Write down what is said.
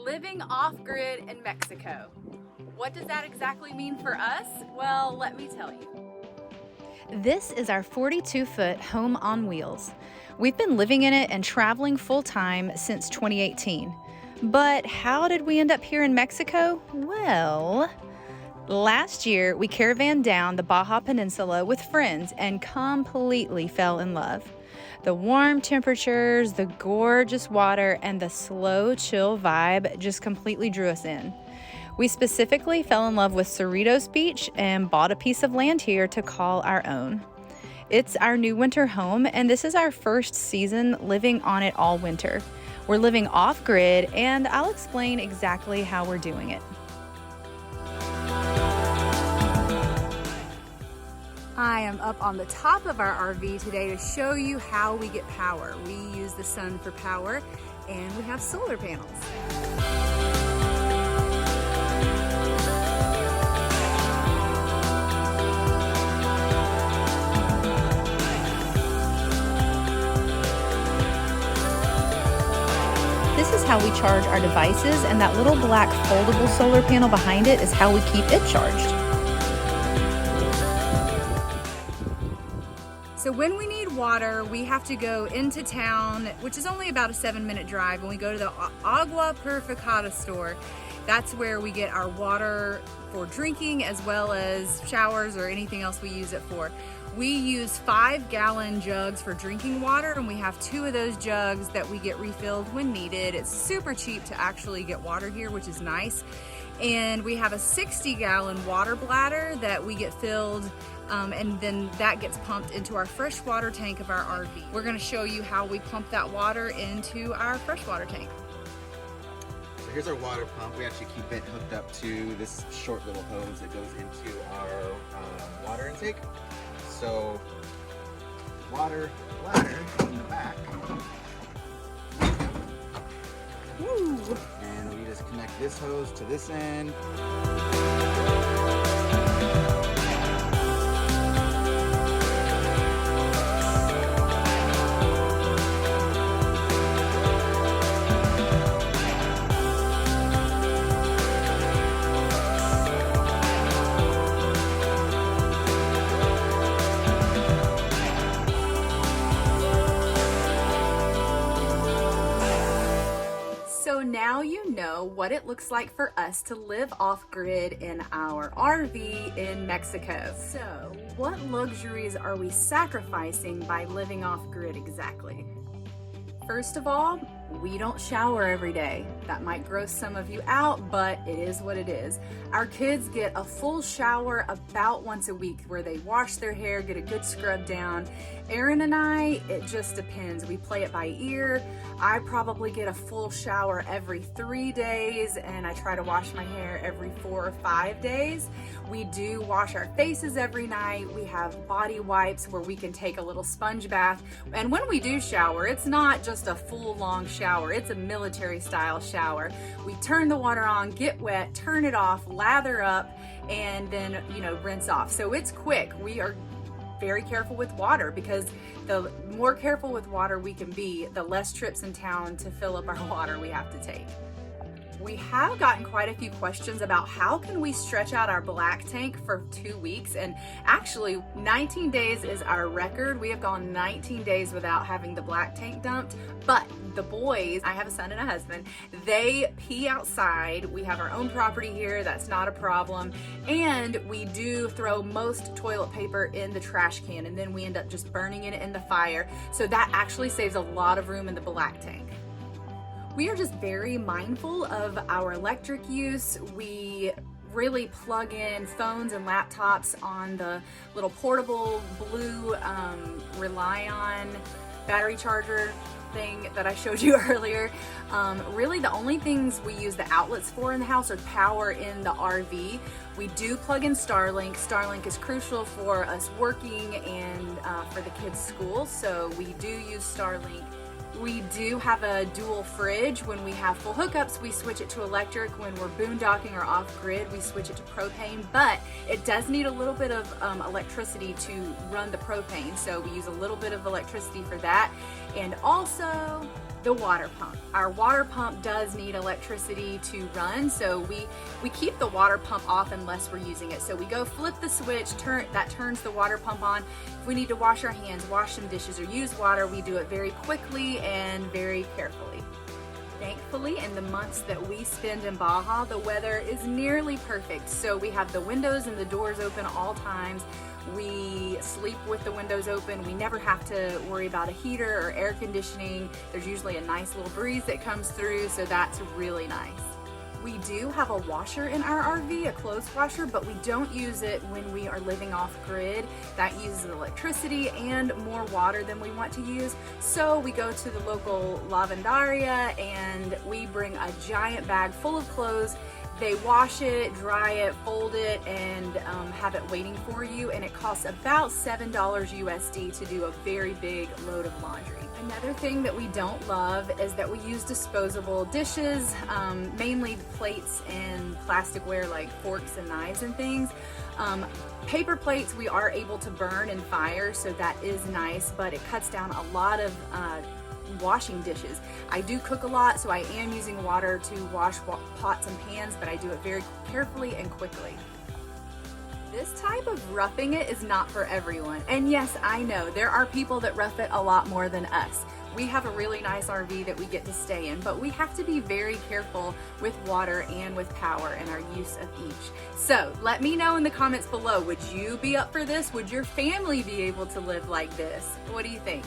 living off-grid in Mexico. What does that exactly mean for us? Well, let me tell you. This is our 42-foot home on wheels. We've been living in it and traveling full-time since 2018. But how did we end up here in Mexico? Well, last year we caravaned down the Baja Peninsula with friends and completely fell in love. The warm temperatures, the gorgeous water, and the slow, chill vibe just completely drew us in. We specifically fell in love with Cerritos Beach and bought a piece of land here to call our own. It's our new winter home, and this is our first season living on it all winter. We're living off-grid, and I'll explain exactly how we're doing it. I am up on the top of our RV today to show you how we get power. We use the sun for power, and we have solar panels. This is how we charge our devices, and that little black foldable solar panel behind it is how we keep it charged. So when we need water, we have to go into town, which is only about a 7-minute drive, and we go to the Agua Purificada store. That's where we get our water for drinking as well as showers or anything else we use it for. We use 5-gallon jugs for drinking water, and we have 2 of those jugs that we get refilled when needed. It's super cheap to actually get water here, which is nice. And we have a 60-gallon water bladder that we get filled, and then that gets pumped into our freshwater tank of our RV. We're gonna show you how we pump that water into our freshwater tank. So here's our water pump. We actually keep it hooked up to this short little hose that goes into our water intake. So water bladder in the back. Woo. And we just connect this hose to this end. So now you know what it looks like for us to live off-grid in our RV in Mexico. So what luxuries are we sacrificing by living off-grid exactly? First of all, we don't shower every day. That might gross some of you out, but it is what it is. Our kids get a full shower about once a week where they wash their hair, get a good scrub down. Aaron and I, it just depends. We play it by ear. I probably get a full shower every 3 days, and I try to wash my hair every 4 or 5 days. We do wash our faces every night. We have body wipes where we can take a little sponge bath. And when we do shower, it's not just a full long shower. It's a military style shower. We turn the water on, get wet, turn it off, lather up, and then, rinse off. So it's quick. We are very careful with water because the more careful with water we can be, the less trips in town to fill up our water we have to take. We have gotten quite a few questions about how can we stretch out our black tank for 2 weeks, and actually 19 days is our record. We have gone 19 days without having the black tank dumped, but the boys, I have a son and a husband, they pee outside. We have our own property here, that's not a problem, and we do throw most toilet paper in the trash can, and then we end up just burning it in the fire, so that actually saves a lot of room in the black tank. We are just very mindful of our electric use. We really plug in phones and laptops on the little portable blue Rely-On battery charger thing that I showed you earlier. Really the only things we use the outlets for in the house are power in the RV. We do plug in Starlink. Starlink is crucial for us working and for the kids' school, so we do use Starlink. We do have a dual fridge. When we have full hookups, we switch it to electric. When we're boondocking or off-grid, we switch it to propane, but it does need a little bit of electricity to run the propane, so we use a little bit of electricity for that. And also, The water pump. Our water pump does need electricity to run, so we keep the water pump off unless we're using it. So we go flip the switch, that turns the water pump on. If we need to wash our hands, wash some dishes, or use water, we do it very quickly and very carefully. Thankfully, in the months that we spend in Baja, the weather is nearly perfect. So we have the windows and the doors open all times. We sleep with the windows open. We never have to worry about a heater or air conditioning. There's usually a nice little breeze that comes through, so that's really nice. We do have a washer in our RV, a clothes washer, but we don't use it when we are living off grid. That uses electricity and more water than we want to use. So we go to the local lavandaria and we bring a giant bag full of clothes. They wash it, dry it, fold it, and have it waiting for you. And it costs about $7 USD to do a very big load of laundry. Another thing that we don't love is that we use disposable dishes, mainly plates and plasticware like forks and knives and things. Paper plates we are able to burn and fire, so that is nice, but it cuts down a lot of washing dishes. I do cook a lot, so I am using water to wash pots and pans, but I do it very carefully and quickly. This type of roughing it is not for everyone. And yes, I know there are people that rough it a lot more than us. We have a really nice RV that we get to stay in, but we have to be very careful with water and with power and our use of each. So let me know in the comments below, would you be up for this? Would your family be able to live like this? What do you think?